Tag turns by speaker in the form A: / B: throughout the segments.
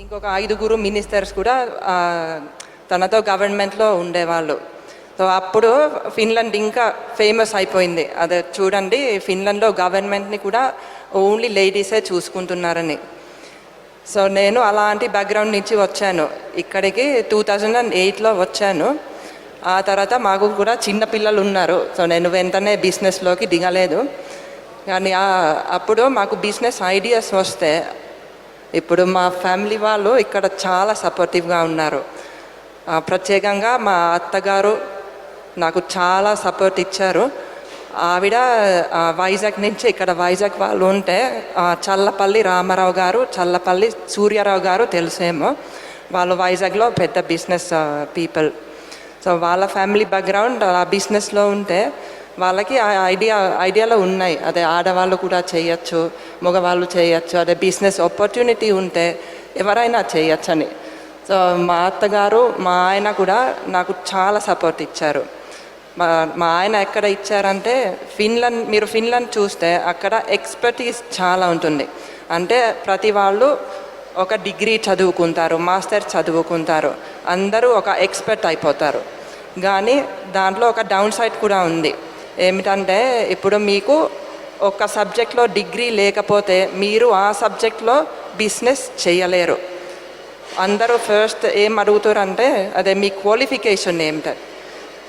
A: ఇంకొక 5 మినిస్టర్స్ కూడా తనతో గవర్నమెంట్లో ఉండేవాళ్ళు. సో అప్పుడు ఫిన్లాండ్ ఇంకా ఫేమస్ అయిపోయింది. అదే చూడండి, ఫిన్లాండ్లో గవర్నమెంట్ని కూడా ఓన్లీ లేడీసే చూసుకుంటున్నారని. సో నేను అలాంటి బ్యాక్గ్రౌండ్ నుంచి వచ్చాను. ఇక్కడికి 2008లో వచ్చాను. ఆ తర్వాత మాకు కూడా చిన్న పిల్లలు ఉన్నారు. సో నేను వెంటనే బిజినెస్లోకి దిగలేదు. కానీ అప్పుడు మాకు బిజినెస్ ఐడియాస్ వస్తే ఇప్పుడు మా ఫ్యామిలీ వాళ్ళు ఇక్కడ చాలా సపోర్టివ్గా ఉన్నారు. ప్రత్యేకంగా మా అత్తగారు నాకు చాలా సపోర్ట్ ఇచ్చారు. ఆవిడ వైజాగ్ నుంచి, ఇక్కడ వైజాగ్ వాళ్ళు ఉంటే చల్లపల్లి రామారావు గారు, చల్లపల్లి సూర్యారావు గారు తెలుసేమో, వాళ్ళు వైజాగ్లో పెద్ద బిజినెస్ పీపుల్. సో వాళ్ళ ఫ్యామిలీ బ్యాక్గ్రౌండ్ ఆ బిజినెస్లో ఉంటే వాళ్ళకి ఆ ఐడియాలో ఉన్నాయి. అదే ఆడవాళ్ళు కూడా చేయొచ్చు, మగవాళ్ళు చేయొచ్చు, అదే బిజినెస్ ఆపర్చునిటీ ఉంటే ఎవరైనా చేయొచ్చని. సో మా అత్తగారు, మా ఆయన కూడా నాకు చాలా సపోర్ట్ ఇచ్చారు. మా ఆయన ఎక్కడ ఇచ్చారంటే మీరు ఫిన్లాండ్ చూస్తే అక్కడ ఎక్స్పర్టీస్ చాలా ఉంటుంది. అంటే ప్రతి వాళ్ళు ఒక డిగ్రీ చదువుకుంటారు, మాస్టర్ చదువుకుంటారు, అందరూ ఒక ఎక్స్పర్ట్ అయిపోతారు. కానీ దాంట్లో ఒక డౌన్ సైడ్ కూడా ఉంది. ఏమిటంటే ఇప్పుడు మీకు ఒక సబ్జెక్ట్లో డిగ్రీ లేకపోతే మీరు ఆ సబ్జెక్ట్లో బిజినెస్ చేయలేరు. అందరూ ఫస్ట్ ఏం అడుగుతారంటే అదే మీ క్వాలిఫికేషన్ ఏమిటి.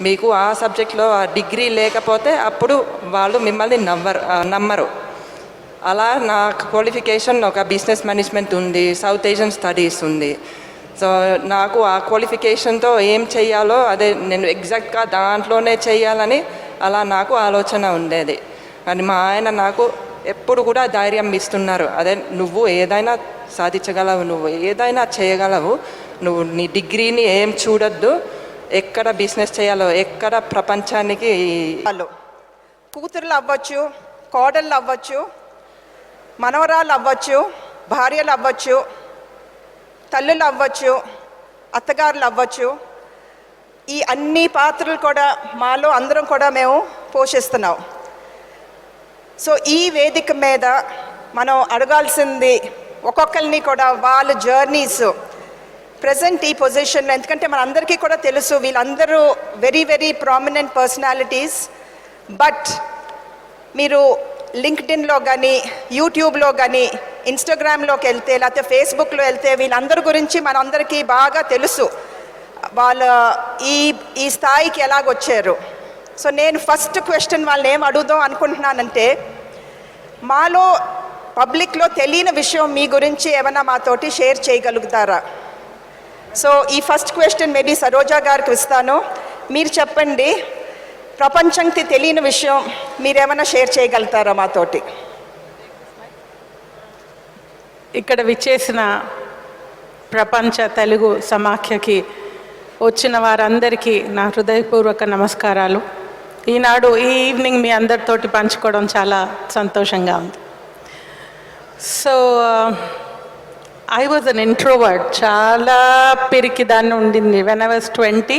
A: మీకు ఆ సబ్జెక్ట్లో ఆ డిగ్రీ లేకపోతే అప్పుడు వాళ్ళు మిమ్మల్ని నమ్మరు. అలా నా క్వాలిఫికేషన్ ఒక బిజినెస్ మేనేజ్మెంట్ ఉంది, సౌత్ ఏషియన్ స్టడీస్ ఉంది. సో నాకు ఆ క్వాలిఫికేషన్తో ఏం చేయాలో అదే నేను ఎగ్జాక్ట్గా దాంట్లోనే చేయాలని అలా నాకు ఆలోచన ఉండేది. కానీ మా ఆయన నాకు ఎప్పుడు కూడా ధైర్యం ఇస్తున్నారు. అదే నువ్వు ఏదైనా సాధించగలవు, నువ్వు ఏదైనా చేయగలవు, నువ్వు నీ డిగ్రీని ఏం చూడొద్దు, ఎక్కడ బిజినెస్ చేయాలో, ఎక్కడ ప్రపంచానికి
B: వాళ్ళు కూతుర్లు అవ్వచ్చు, కోడళ్ళు అవ్వచ్చు, మనవరాలు అవ్వచ్చు, భార్యలు అవ్వచ్చు, తల్లులు అవ్వచ్చు, అత్తగారులు అవ్వచ్చు, ఈ అన్ని పాత్రలు కూడా మాలో అందరం కూడా మేము పోషిస్తున్నాం. సో ఈ వేదిక మీద మనం అడగాల్సింది ఒక్కొక్కరిని కూడా వాళ్ళ జర్నీస్ ప్రజెంట్ ఈ పొజిషన్లో, ఎందుకంటే మనందరికీ కూడా తెలుసు వీళ్ళందరూ very very prominent personalities. But మీరు లింక్డ్ఇన్లో కానీ, యూట్యూబ్లో కానీ, ఇన్స్టాగ్రామ్లోకి వెళ్తే, లేకపోతే ఫేస్బుక్లో వెళ్తే వీళ్ళందరి గురించి మనందరికీ బాగా తెలుసు. వాళ్ళు ఈ స్థాయికి ఎలాగొచ్చారు. సో నేను ఫస్ట్ క్వశ్చన్ వాళ్ళని ఏం అడుగుదాం అనుకుంటున్నానంటే, మాలో పబ్లిక్లో తెలియని విషయం మీ గురించి ఏమైనా మాతోటి షేర్ చేయగలుగుతారా? సో ఈ ఫస్ట్ క్వశ్చన్ మేబీ సరోజా గారికి ఇస్తాను. మీరు చెప్పండి, ప్రపంచానికి తెలియని విషయం మీరేమైనా షేర్ చేయగలుగుతారా మాతోటి?
C: ఇక్కడ విచ్చేసిన ప్రపంచ తెలుగు సమాఖ్యకి వచ్చిన వారందరికీ నా హృదయపూర్వక నమస్కారాలు. ఈనాడు ఈ ఈవినింగ్ మీ అందరితోటి పంచుకోవడం చాలా సంతోషంగా ఉంది. So I was an introvert, చాలా పిరికి దాన్ని ఉండింది. వెన్ ఐ వాజ్ 20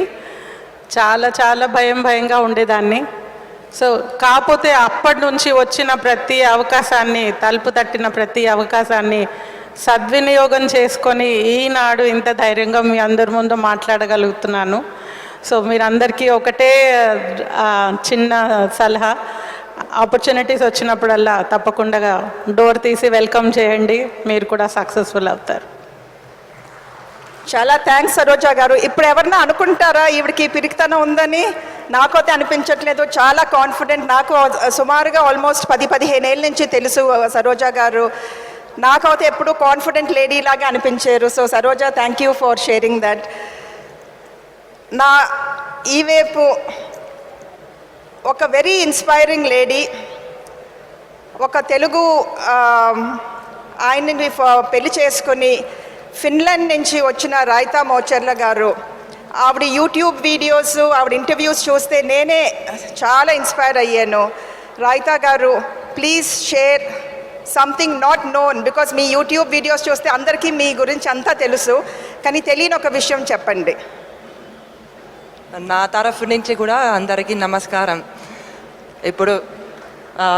C: చాలా భయంగా ఉండేదాన్ని. సో కాకపోతే అప్పటి నుంచి వచ్చిన ప్రతి అవకాశాన్ని, తలుపు తట్టిన ప్రతి అవకాశాన్ని సద్వినియోగం చేసుకొని ఈనాడు ఇంత ధైర్యంగా మీ అందరి ముందు మాట్లాడగలుగుతున్నాను. సో మీరందరికీ ఒకటే చిన్న సలహా, ఆపర్చునిటీస్ వచ్చినప్పుడల్లా తప్పకుండా డోర్ తీసి వెల్కమ్ చేయండి, మీరు కూడా సక్సెస్ఫుల్ అవుతారు.
B: చాలా థ్యాంక్స్ సరోజా గారు. ఇప్పుడు ఎవరన్నా అనుకుంటారా ఈవిడికి పిరికితనం ఉందని? నాకైతే అనిపించట్లేదు. చాలా కాన్ఫిడెంట్. నాకు సుమారుగా ఆల్మోస్ట్ 10-15 ఏళ్ళ నుంచి తెలుసు సరోజా గారు. నాకైతే ఎప్పుడు కాన్ఫిడెంట్ లేడీ లాగా అనిపించారు. So Saroja, thank you for sharing that. నా ఈవైపు ఒక వెరీ ఇన్స్పైరింగ్ లేడీ, ఒక తెలుగు ఆయన్ని పెళ్లి చేసుకుని ఫిన్లాండ్ నుంచి వచ్చిన రాయితా మోచర్ల గారు. ఆవిడ యూట్యూబ్ వీడియోస్, ఆవిడ ఇంటర్వ్యూస్ చూస్తే నేనే చాలా ఇన్స్పైర్ అయ్యాను. రాయితా గారు, please share something not known, because me YouTube videos చూస్తే అందరికీ మీ గురించి అంతా తెలుసు, కానీ తెలియని ఒక విషయం చెప్పండి.
A: నా తరఫు నుంచి కూడా అందరికీ నమస్కారం. ఇప్పుడు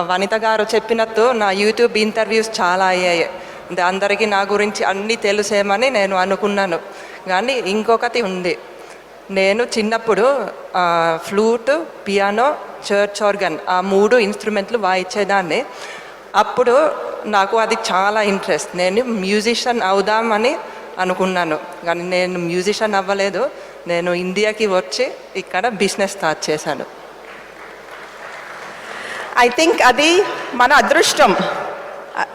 A: వనిత గారు చెప్పినట్టు నా యూట్యూబ్ ఇంటర్వ్యూస్ చాలా అయ్యాయి. అంటే అందరికీ నా గురించి అన్నీ తెలుసేమని నేను అనుకున్నాను. కానీ ఇంకొకటి ఉంది. నేను చిన్నప్పుడు ఫ్లూట్, పియానో, చర్చ్ ఆర్గన్ ఆ 3 ఇన్స్ట్రుమెంట్లు వాయించేదాన్ని. అప్పుడు నాకు అది చాలా ఇంట్రెస్ట్. నేను మ్యూజిషియన్ అవుదామని అనుకున్నాను, కానీ నేను మ్యూజిషియన్ అవ్వలేదు. నేను ఇండియాకి వచ్చి ఇక్కడ బిజినెస్ స్టార్ట్ చేశాను.
B: ఐ థింక్ అది మన అదృష్టం.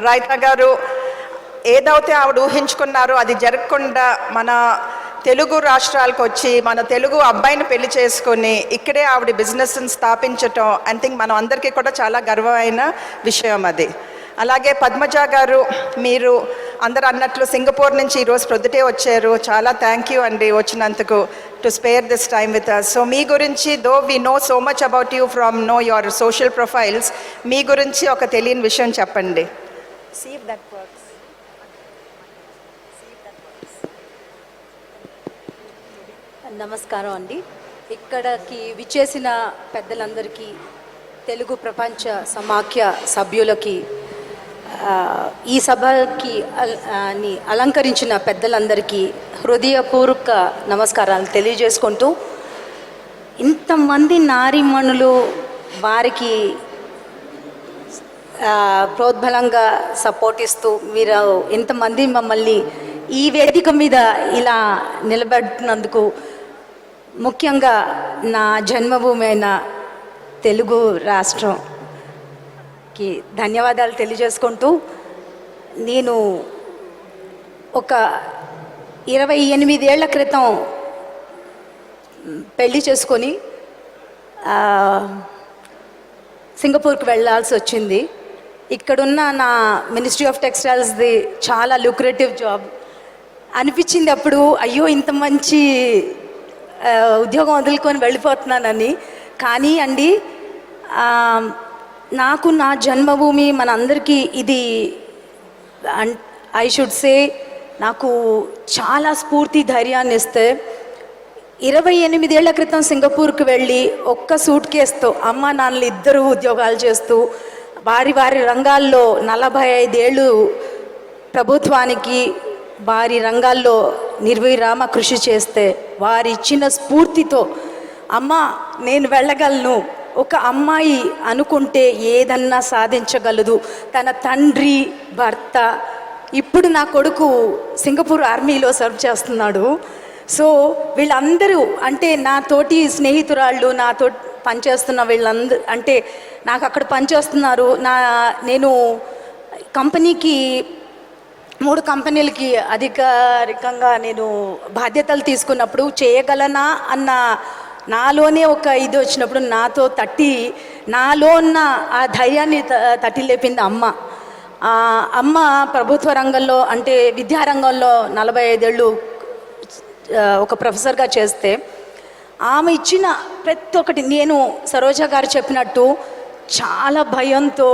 B: రైతా గారు ఏదైతే ఆవిడ ఊహించుకున్నారో అది జరగకుండా మన తెలుగు రాష్ట్రాలకు వచ్చి మన తెలుగు అబ్బాయిని పెళ్లి చేసుకొని ఇక్కడే ఆవిడ బిజినెస్ని స్థాపించటం ఐ థింక్ మనం అందరికీ కూడా చాలా గర్వమైన విషయం అది. అలాగే పద్మజ గారు, మీరు అందరు అన్నట్లు సింగపూర్ నుంచి ఈరోజు ప్రొద్దుటే వచ్చారు. చాలా థ్యాంక్ యూ అండి వచ్చినందుకు, to spare this time with us. So మీ గురించి, though we know so much about you from no your social profiles, మీ గురించి ఒక తెలియని విషయం చెప్పండి. See if that works.
D: నమస్కారం అండి. ఇక్కడికి విచ్చేసిన పెద్దలందరికీ, తెలుగు ప్రపంచ సమాఖ్య సభ్యులకి, ఈ సభకి అలంకరించిన పెద్దలందరికీ హృదయపూర్వక నమస్కారాలు తెలియజేసుకుంటూ, ఇంతమంది నారీమణులు వారికి ప్రోద్బలంగా సపోర్ట్ ఇస్తూ మీరు ఇంతమంది మమ్మల్ని ఈ వేదిక మీద ఇలా నిలబెట్టినందుకు ముఖ్యంగా నా జన్మభూమి అయిన తెలుగు రాష్ట్రంకి ధన్యవాదాలు తెలియజేసుకుంటూ, నేను ఒక 28 ఏళ్ల క్రితం పెళ్లి చేసుకొని సింగపూర్కి వెళ్ళాల్సి వచ్చింది. ఇక్కడున్న నా మినిస్ట్రీ ఆఫ్ టెక్స్టైల్స్ది చాలా లుక్రేటివ్ జాబ్ అనిపించింది. అప్పుడు అయ్యో ఇంత మంచి ఉద్యోగం వదులుకొని వెళ్ళిపోతున్నానని. కానీ అండి, నాకు నా జన్మభూమి మనందరికీ ఇది ఐ షుడ్ సే నాకు చాలా స్ఫూర్తి, ధైర్యాన్ని ఇస్తే 28 ఏళ్ల క్రితం సింగపూర్కి వెళ్ళి ఒక్క సూట్ కేసుతో అమ్మ నాన్నలు ఇద్దరు ఉద్యోగాలు చేస్తూ వారి వారి రంగాల్లో 45 ఏళ్ళు ప్రభుత్వానికి వారి రంగాల్లో నిర్విరామ కృషి చేస్తే వారి ఇచ్చిన స్ఫూర్తితో అమ్మ నేను వెళ్ళగలను, ఒక అమ్మాయి అనుకుంటే ఏదన్నా సాధించగలదు. తన తండ్రి, భర్త, ఇప్పుడు నా కొడుకు సింగపూర్ ఆర్మీలో సర్వ్ చేస్తున్నాడు. సో వీళ్ళందరూ అంటే నా తోటి స్నేహితురాళ్ళు, నాతో పనిచేస్తున్న వీళ్ళందరూ అంటే నాకు అక్కడ పనిచేస్తున్నారు. నేను కంపెనీకి 3 కంపెనీలకి అధికారికంగా నేను బాధ్యతలు తీసుకున్నప్పుడు చేయగలనా అన్న నాలోనే ఒక ఇది వచ్చినప్పుడు నాలో ఉన్న ఆ ధైర్యాన్ని తట్టి లేపింది అమ్మ. అమ్మ ప్రభుత్వ రంగంలో అంటే విద్యారంగంలో 45 ఏళ్ళు ఒక ప్రొఫెసర్గా చేస్తే ఆమె ఇచ్చిన ప్రతి ఒక్కటి, నేను సరోజ గారు చెప్పినట్టు చాలా భయంతో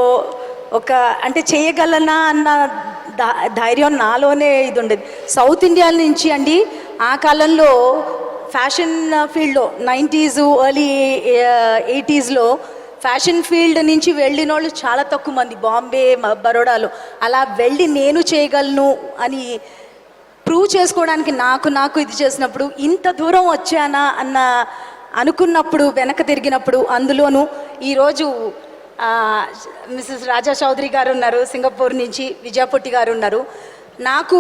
D: ఒక అంటే చేయగలనా అన్న ధైర్యం నాలోనే ఇది ఉండేది. సౌత్ ఇండియా నుంచి అండి ఆ కాలంలో ఫ్యాషన్ ఫీల్డ్లో 90s ఎర్లీ 80sలో ఫ్యాషన్ ఫీల్డ్ నుంచి వెళ్ళిన వాళ్ళు చాలా తక్కువ మంది. బాంబే, బరోడాలో అలా వెళ్ళి నేను చేయగలను అని ప్రూవ్ చేసుకోవడానికి నాకు ఇది చేసినప్పుడు ఇంత దూరం వచ్చానా అన్న అనుకున్నప్పుడు వెనక తిరిగినప్పుడు, అందులోనూ ఈరోజు మిసెస్ రాజా చౌదరి గారు ఉన్నారు సింగపూర్ నుంచి, విజయపుట్టి గారు ఉన్నారు. నాకు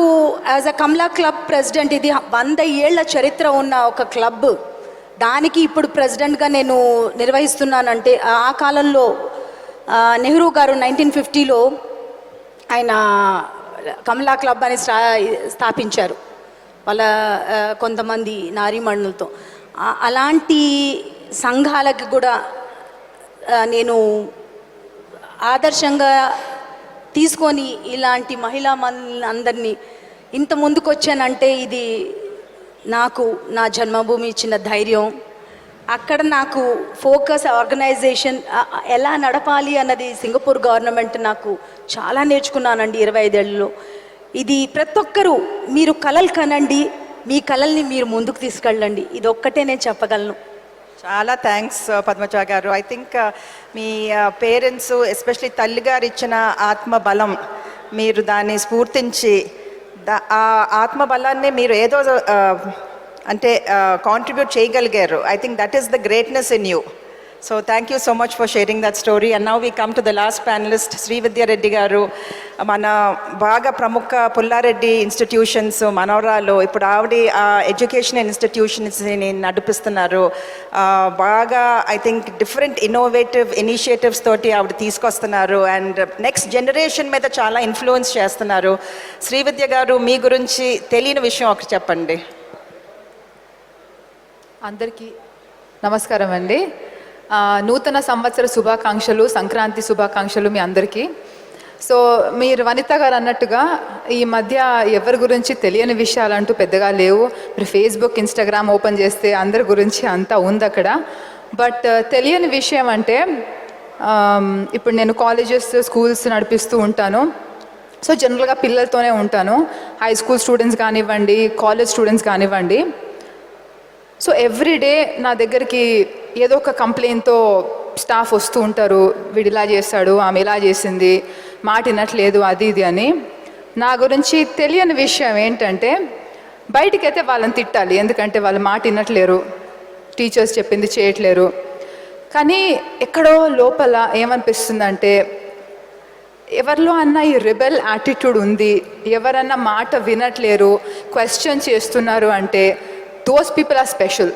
D: as a Kamala club president, ఇది 100 ఏళ్ల చరిత్ర ఉన్న ఒక క్లబ్, దానికి ఇప్పుడు ప్రెసిడెంట్గా నేను నిర్వహిస్తున్నానంటే ఆ కాలంలో నెహ్రూ గారు 1950లో ఆయన కమలా క్లబ్ అని స్థాపించారు వాళ్ళ కొంతమంది నారీమణులతో. అలాంటి సంఘాలకి కూడా నేను ఆదర్శంగా తీసుకొని ఇలాంటి మహిళా అందరినీ ఇంత ముందుకు వచ్చానంటే ఇది నాకు నా జన్మభూమి ఇచ్చిన ధైర్యం. అక్కడ నాకు ఫోకస్ ఆర్గనైజేషన్ ఎలా నడపాలి అన్నది సింగపూర్ గవర్నమెంట్ నాకు చాలా నేర్చుకున్నానండి 25 ఏళ్ళలో. ఇది ప్రతి ఒక్కరూ మీరు కలలు కనండి, మీ కలల్ని మీరు ముందుకు తీసుకెళ్ళండి, ఇది ఒక్కటే నేను చెప్పగలను.
B: చాలా థ్యాంక్స్ పద్మజ గారు. I think me parents especially తల్లిగారు ఇచ్చిన ఆత్మ బలం మీరు దాన్ని స్ఫూర్తించి ఆ ఆత్మబలాన్ని మీరు ఏదో అంటే కాంట్రిబ్యూట్ చేయగలిగారు. I think that is the greatness in you. So thank you so much for sharing that story. And now we come to the last panellist శ్రీవిద్యారెడ్డి గారు. మన బాగా ప్రముఖ పుల్లారెడ్డి ఇన్స్టిట్యూషన్స్ మనవరాలు, ఇప్పుడు ఆవిడ ఆ ఎడ్యుకేషన్ ఇన్స్టిట్యూషన్స్ని నడిపిస్తున్నారు. బాగా I think different innovative initiatives తోటి ఆవిడ తీసుకొస్తున్నారు అండ్ నెక్స్ట్ జనరేషన్ మీద చాలా ఇన్ఫ్లుయెన్స్ చేస్తున్నారు. శ్రీవిద్య గారు, మీ గురించి తెలియని విషయం ఒకటి చెప్పండి.
E: అందరికీ నమస్కారం అండి. నూతన సంవత్సర శుభాకాంక్షలు, సంక్రాంతి శుభాకాంక్షలు మీ అందరికీ. సో మీరు వనిత గారు అన్నట్టుగా ఈ మధ్య ఎవరి గురించి తెలియని విషయాలంటూ పెద్దగా లేవు. మీరు ఫేస్బుక్, ఇన్స్టాగ్రామ్ ఓపెన్ చేస్తే అందరి గురించి అంతా ఉంది అక్కడ. బట్ తెలియని విషయం అంటే ఇప్పుడు నేను కాలేజెస్, స్కూల్స్ నడిపిస్తూ ఉంటాను. సో జనరల్గా పిల్లలతోనే ఉంటాను. హై స్కూల్ స్టూడెంట్స్ కానివ్వండి, కాలేజ్ స్టూడెంట్స్ కానివ్వండి. సో ఎవ్రీడే నా దగ్గరికి ఏదో ఒక కంప్లైంట్తో స్టాఫ్ వస్తూ ఉంటారు. వీడు ఇలా చేస్తాడు, ఆమె ఇలా చేసింది, మాట వినట్లేదు, అది ఇది అని. నా గురించి తెలియని విషయం ఏంటంటే బయటికైతే వాళ్ళని తిట్టాలి, ఎందుకంటే వాళ్ళు మాట వినట్లేరు, టీచర్స్ చెప్పింది చేయట్లేరు. కానీ ఎక్కడో లోపల ఏమనిపిస్తుందంటే ఎవరిలో అన్నా ఈ రిబెల్ యాటిట్యూడ్ ఉంది, ఎవరన్నా మాట వినట్లేరు, క్వశ్చన్ చేస్తున్నారు అంటే దోస్ పీపుల్ ఆర్ స్పెషల్.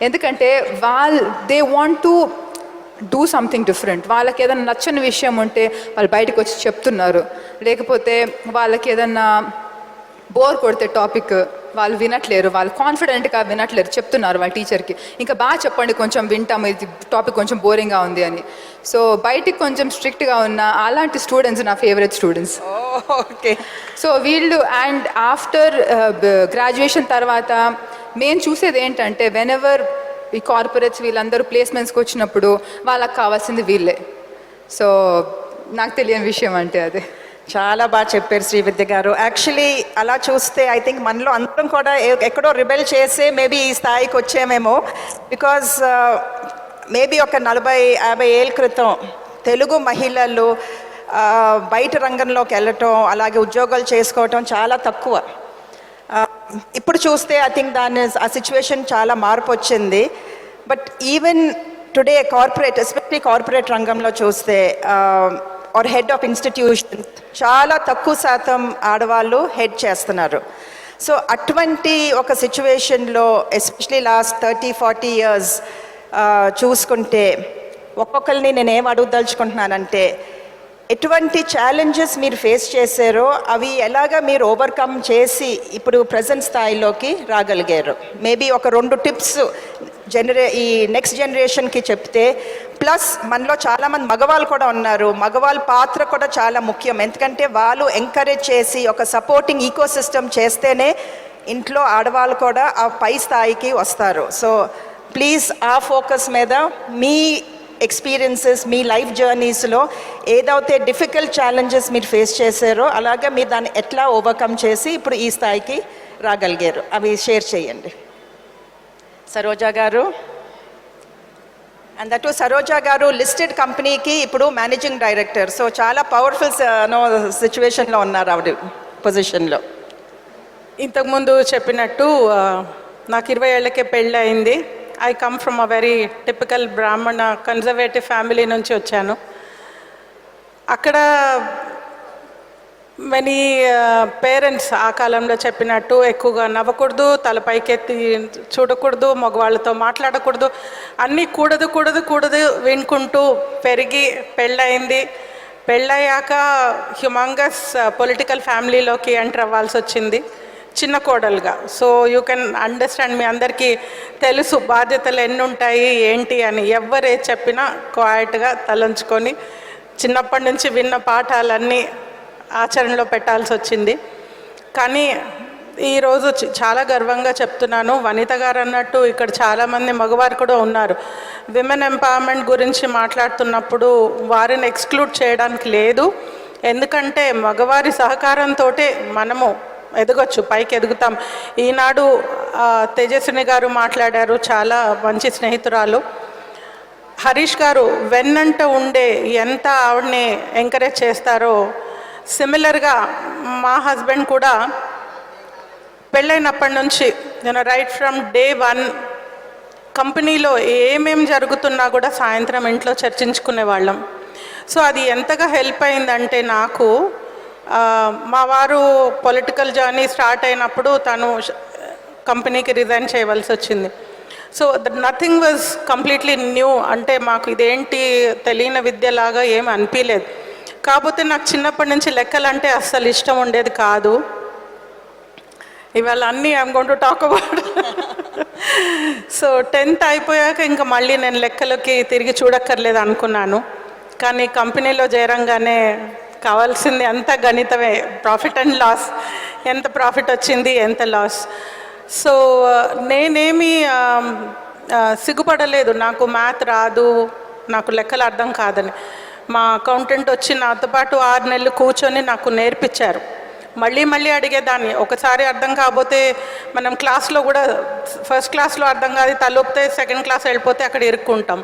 E: ఎందుకంటే they want to do something different. వాళ్ళకి ఏదైనా నచ్చని విషయం ఉంటే వాళ్ళు బయటకు వచ్చి చెప్తున్నారు. లేకపోతే వాళ్ళకి ఏదన్నా బోర్ కొడితే టాపిక్ వాళ్ళు వినట్లేరు, వాళ్ళు కాన్ఫిడెంట్గా వినట్లేరు, చెప్తున్నారు వాళ్ళ టీచర్కి, ఇంకా బాగా చెప్పండి, కొంచెం వింటాము, ఇది టాపిక్ కొంచెం బోరింగ్గా ఉంది అని. సో బయటికి కొంచెం స్ట్రిక్ట్గా ఉన్న అలాంటి స్టూడెంట్స్ నా ఫేవరెట్ స్టూడెంట్స్.
B: ఓకే.
E: సో వీళ్ళు అండ్ ఆఫ్టర్ గ్రాడ్యుయేషన్ తర్వాత మేము చూసేది ఏంటంటే వెనెవర్ ఈ కార్పొరేట్స్ వీళ్ళందరూ ప్లేస్మెంట్స్కి వచ్చినప్పుడు వాళ్ళకి కావాల్సింది వీళ్ళే. సో నాకు తెలియని విషయం అంటే అదే.
B: చాలా బాగా చెప్పారు శ్రీవిద్య గారు. యాక్చువల్లీ అలా చూస్తే ఐ థింక్ మనలో అందరం కూడా ఎక్కడో రిబెల్ చేసే మేబీ ఈ స్థాయికి వచ్చామేమో. బికాజ్ మేబీ ఒక 40-50 ఏళ్ళ క్రితం తెలుగు మహిళలు బయట రంగంలోకి వెళ్ళటం, అలాగే ఉద్యోగాలు చేసుకోవటం చాలా తక్కువ. ఇప్పుడు చూస్తే ఐ థింక్ ఆ సిచ్యువేషన్ చాలా మార్పు వచ్చింది. But even today corporate, especially corporate రంగంలో చూస్తే ఆర్ హెడ్ ఆఫ్ ఇన్స్టిట్యూషన్ చాలా తక్కువ శాతం ఆడవాళ్ళు హెడ్ చేస్తున్నారు. సో అటువంటి ఒక సిచ్యువేషన్లో ఎస్పెషలీ లాస్ట్ 30-40 ఇయర్స్ చూసుకుంటే ఒక్కొక్కరిని నేనేం అడుగుదలుచుకుంటున్నానంటే ఎటువంటి ఛాలెంజెస్ మీరు ఫేస్ చేశారో అవి ఎలాగా మీరు ఓవర్కమ్ చేసి ఇప్పుడు ప్రజెంట్ స్థాయిలోకి రాగలిగారు. మేబీ ఒక 2 టిప్స్ ఈ నెక్స్ట్ జనరేషన్కి చెప్తే. ప్లస్ మనలో చాలామంది మగవాళ్ళు కూడా ఉన్నారు, మగవాళ్ళ పాత్ర కూడా చాలా ముఖ్యం. ఎందుకంటే వాళ్ళు ఎంకరేజ్ చేసి ఒక సపోర్టింగ్ ఈకో సిస్టమ్ చేస్తేనే ఇంట్లో ఆడవాళ్ళు కూడా ఆ పై స్థాయికి వస్తారు. సో ప్లీజ్ ఆ ఫోకస్ మీద మీ ఎక్స్పీరియన్సెస్, మీ లైఫ్ జర్నీస్లో ఏదైతే డిఫికల్ట్ ఛాలెంజెస్ మీరు ఫేస్ చేశారో అలాగే మీరు దాన్ని ఎట్లా ఓవర్కమ్ చేసి ఇప్పుడు ఈ స్థాయికి రాగలిగారు అవి షేర్ చేయండి. సరోజా గారు. అండ్ దట్ సరోజా గారు లిస్టెడ్ కంపెనీకి ఇప్పుడు మేనేజింగ్ డైరెక్టర్. సో చాలా పవర్ఫుల్ సిచ్యువేషన్లో ఉన్నారు ఆవిడ పొజిషన్లో.
C: ఇంతకుముందు చెప్పినట్టు నాకు 20 ఏళ్ళకే పెళ్ళి అయింది. I come from a very typical బ్రాహ్మణ కన్జర్వేటివ్ ఫ్యామిలీ నుంచి వచ్చాను. అక్కడ మనీ పేరెంట్స్ ఆ కాలంలో చెప్పినట్టు ఎక్కువగా నవ్వకూడదు, తల పైకెత్తి చూడకూడదు, మగవాళ్ళతో మాట్లాడకూడదు, అన్నీ కూడదు వినుకుంటూ పెరిగి పెళ్ళయింది. పెళ్ళయ్యాక హ్యూమంగస్ పొలిటికల్ ఫ్యామిలీలోకి ఎంటర్ అవ్వాల్సి వచ్చింది చిన్న కోడలుగా. సో యూ కెన్ అండర్స్టాండ్, మీ అందరికీ తెలుసు బాధ్యతలు ఎన్ని ఉంటాయి ఏంటి అని. ఎవరే చెప్పినా క్వైట్గా తలంచుకొని చిన్నప్పటి నుంచి విన్న పాఠాలన్నీ ఆచరణలో పెట్టాల్సి వచ్చింది. కానీ ఈరోజు చాలా గర్వంగా చెప్తున్నాను, వనిత గారు అన్నట్టు ఇక్కడ చాలామంది మగవారు కూడా ఉన్నారు. విమెన్ ఎంపవర్మెంట్ గురించి మాట్లాడుతున్నప్పుడు వారిని ఎక్స్క్లూడ్ చేయడానికి లేదు. ఎందుకంటే మగవారి సహకారంతో మనము ఎదగొచ్చు, పైకి ఎదుగుతాం. ఈనాడు తేజస్విని గారు మాట్లాడారు, చాలా మంచి స్నేహితురాలు. హరీష్ గారు వెన్నంట ఉండే ఎంత ఆవిడని ఎంకరేజ్ చేస్తారో సిమిలర్గా మా హస్బెండ్ కూడా పెళ్ళైనప్పటి నుంచి నేను రైట్ ఫ్రమ్ డే 1 కంపెనీలో ఏమేం జరుగుతున్నా కూడా సాయంత్రం ఇంట్లో చర్చించుకునే వాళ్ళం. సో అది ఎంతగా హెల్ప్ అయిందంటే నాకు, మా వారు పొలిటికల్ జర్నీ స్టార్ట్ అయినప్పుడు తను కంపెనీకి రిజైన్ చేయవలసి వచ్చింది. So nothing was completely new, అంటే మాకు ఇదేంటి తెలియని విద్యలాగా ఏమి అనిపించలేదు. కాకపోతే నాకు చిన్నప్పటి నుంచి లెక్కలంటే అస్సలు ఇష్టం ఉండేది కాదు. ఇవాళ అన్నీ I'm going to talk about. So 10th అయిపోయాక ఇంకా మళ్ళీ నేను లెక్కలకి తిరిగి చూడక్కర్లేదు అనుకున్నాను. కానీ కంపెనీలో చేరంగానే కావాల్సింది అంతా గణితమే, ప్రాఫిట్ అండ్ లాస్, ఎంత ప్రాఫిట్ వచ్చింది ఎంత లాస్. సో నేనేమి సిగ్గుపడలేదు, నాకు మ్యాథ్ రాదు, నాకు లెక్కలు అర్థం కాదని. మా అకౌంటెంట్ వచ్చి నాతో పాటు 6 నెలలు కూర్చొని నాకు నేర్పించారు. మళ్ళీ మళ్ళీ అడిగేదాన్ని. ఒకసారి అర్థం కాకపోతే మనం క్లాస్లో కూడా ఫస్ట్ క్లాస్లో అర్థం కాదు, తలొప్తే సెకండ్ క్లాస్ వెళ్ళిపోతే అక్కడ ఇరుక్కుంటాం.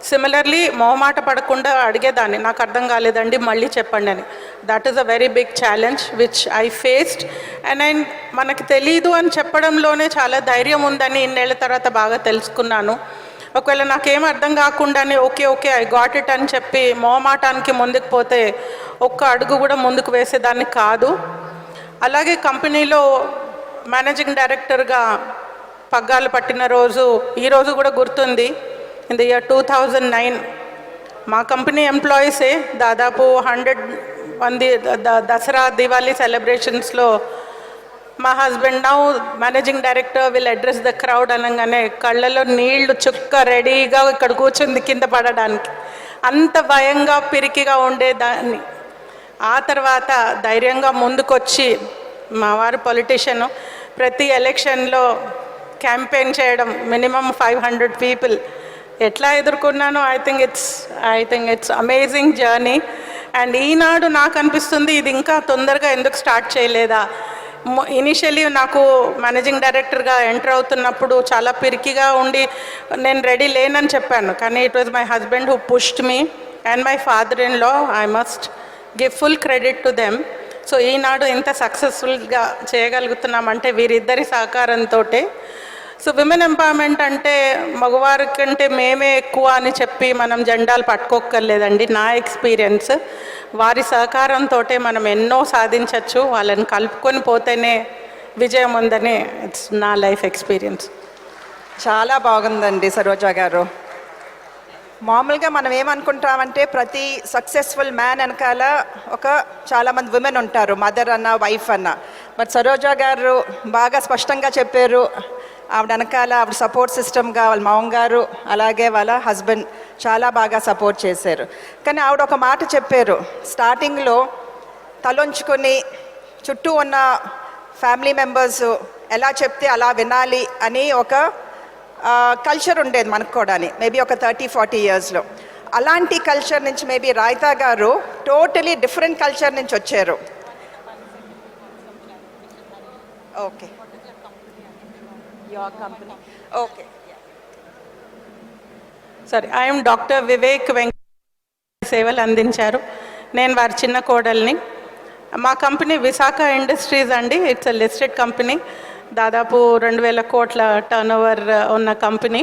C: సిమిలర్లీ మొహమాట పడకుండా అడిగేదాన్ని, నాకు అర్థం కాలేదండి మళ్ళీ చెప్పండి అని. That is a very big challenge which I faced. And మనకు తెలీదు అని చెప్పడంలోనే చాలా ధైర్యం ఉందని ఇన్నేళ్ల తర్వాత బాగా తెలుసుకున్నాను. ఒకవేళ నాకేం అర్థం కాకుండానే okay okay I got it అని చెప్పి మొహమాటానికి ముందుకు పోతే ఒక్క అడుగు కూడా ముందుకు వేసేదాన్ని కాదు. అలాగే కంపెనీలో మేనేజింగ్ డైరెక్టర్గా పగ్గాలు పట్టిన రోజు ఈరోజు కూడా గుర్తుంది. ఇన్ ద ఇయర్ 2009 మా కంపెనీ ఎంప్లాయీసే దాదాపు 100 మంది దసరా దివాళీ సెలబ్రేషన్స్లో మా husband now managing director will address the crowd అనగానే కళ్ళలో నీళ్లు చుక్క రెడీగా ఇక్కడ కూర్చుంది కింద పడడానికి. అంత భయంగా పిరికిగా ఉండేదాన్ని. ఆ తర్వాత ధైర్యంగా ముందుకొచ్చి, మా వారు పొలిటీషియను, ప్రతి ఎలక్షన్లో క్యాంపెయిన్ చేయడం, మినిమం 500 పీపుల్ ఎట్లా ఎదుర్కొన్నానో I think it's amazing journey. And ఈనాడు నాకు అనిపిస్తుంది ఇది ఇంకా తొందరగా ఎందుకు స్టార్ట్ చేయలేదా. ఇనిషియలీ నాకు మేనేజింగ్ డైరెక్టర్గా ఎంటర్ అవుతున్నప్పుడు చాలా పిరికిగా ఉండి నేను రెడీ లేనని చెప్పాను. కానీ it was my husband who pushed me and my father in law. I must give full credit to them. So ఈనాడు ఇంత సక్సెస్ఫుల్గా చేయగలుగుతున్నామంటే వీరిద్దరి సహకారంతో. సో విమెన్ ఎంపవర్మెంట్ అంటే మగవారి కంటే మేమే ఎక్కువ అని చెప్పి మనం జెండాలు పట్టుకోక్కర్లేదండి. నా ఎక్స్పీరియన్స్, వారి సహకారంతో మనం ఎన్నో సాధించవచ్చు. వాళ్ళని కలుపుకొని పోతేనే విజయం ఉందని ఇట్స్ నా లైఫ్ ఎక్స్పీరియన్స్.
B: చాలా బాగుందండి సరోజా గారు. మామూలుగా మనం ఏమనుకుంటామంటే ప్రతి సక్సెస్ఫుల్ మ్యాన్ వెనకాల చాలామంది విమెన్ ఉంటారు, మదర్ అన్న వైఫ్ అన్న. బట్ సరోజా గారు బాగా స్పష్టంగా చెప్పారు, ఆవిడ వెనకాల ఆవిడ సపోర్ట్ సిస్టమ్గా వాళ్ళ మామగారు అలాగే వాళ్ళ హస్బెండ్ చాలా బాగా సపోర్ట్ చేశారు. కానీ ఆవిడ ఒక మాట చెప్పారు స్టార్టింగ్లో, తలొంచుకొని చుట్టూ ఉన్న ఫ్యామిలీ మెంబర్స్ ఎలా చెప్తే అలా వినాలి అని ఒక కల్చర్ ఉండేది మనకు కూడా, మేబీ ఒక 30-40 ఇయర్స్లో. అలాంటి కల్చర్ నుంచి మేబీ రాయితా గారు టోటలీ డిఫరెంట్ కల్చర్ నుంచి వచ్చారు. Okay, your company. Okay.
C: సరే, ఐఎమ్ డాక్టర్ వివేక్ వెంకట సేవలు అందించారు. నేను వారి చిన్న కోడల్ని. మా కంపెనీ విశాఖ ఇండస్ట్రీస్ అండి. It's a listed company. దాదాపు 2000 కోట్ల టర్నోవర్ ఉన్న కంపెనీ.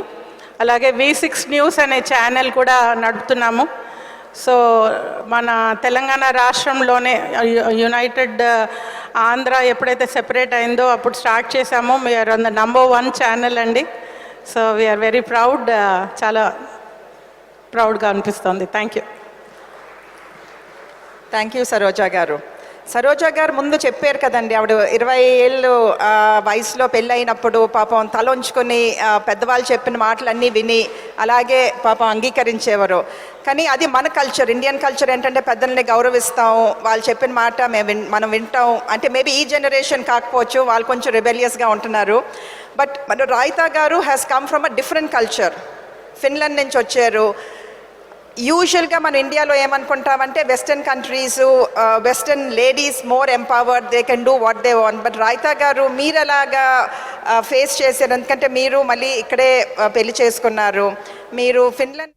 C: అలాగే V6 న్యూస్ అనే ఛానల్ కూడా నడుపుతున్నాము. సో మన తెలంగాణ రాష్ట్రంలోనే యునైటెడ్ ఆంధ్ర ఎప్పుడైతే సెపరేట్ అయిందో అప్పుడు స్టార్ట్ చేసామో. We're on the number 1 channel అండి. సో వీఆర్ వెరీ ప్రౌడ్, చాలా ప్రౌడ్గా అనిపిస్తుంది. థ్యాంక్
B: యూ సరోజా గారు. సరోజా గారు ముందు చెప్పారు కదండి, ఆవిడ 20 ఏళ్ళు వయసులో పెళ్ళైనప్పుడు పాపం తలొంచుకొని పెద్దవాళ్ళు చెప్పిన మాటలన్నీ విని అలాగే పాపం అంగీకరించేవారు. కానీ అది మన కల్చర్, ఇండియన్ కల్చర్ ఏంటంటే పెద్దల్ని గౌరవిస్తాం, వాళ్ళు చెప్పిన మాట మనం వింటాం. అంటే మేబీ ఈ జనరేషన్ కాకపోవచ్చు, వాళ్ళు కొంచెం రిబెలియస్గా ఉంటున్నారు. బట్ మన రాయితా గారు has come from a different culture. Finland నుంచి వచ్చారు. యూజువల్గా మన ఇండియాలో ఏమనుకుంటామంటే western countries, western ladies more empowered, they can do what they want. But Raita గారు మీరు ఎలాగా ఫేస్ చేశారు? ఎందుకంటే మీరు మళ్ళీ ఇక్కడే పెళ్లి చేసుకున్నారు. మీరు ఫిన్లాండ్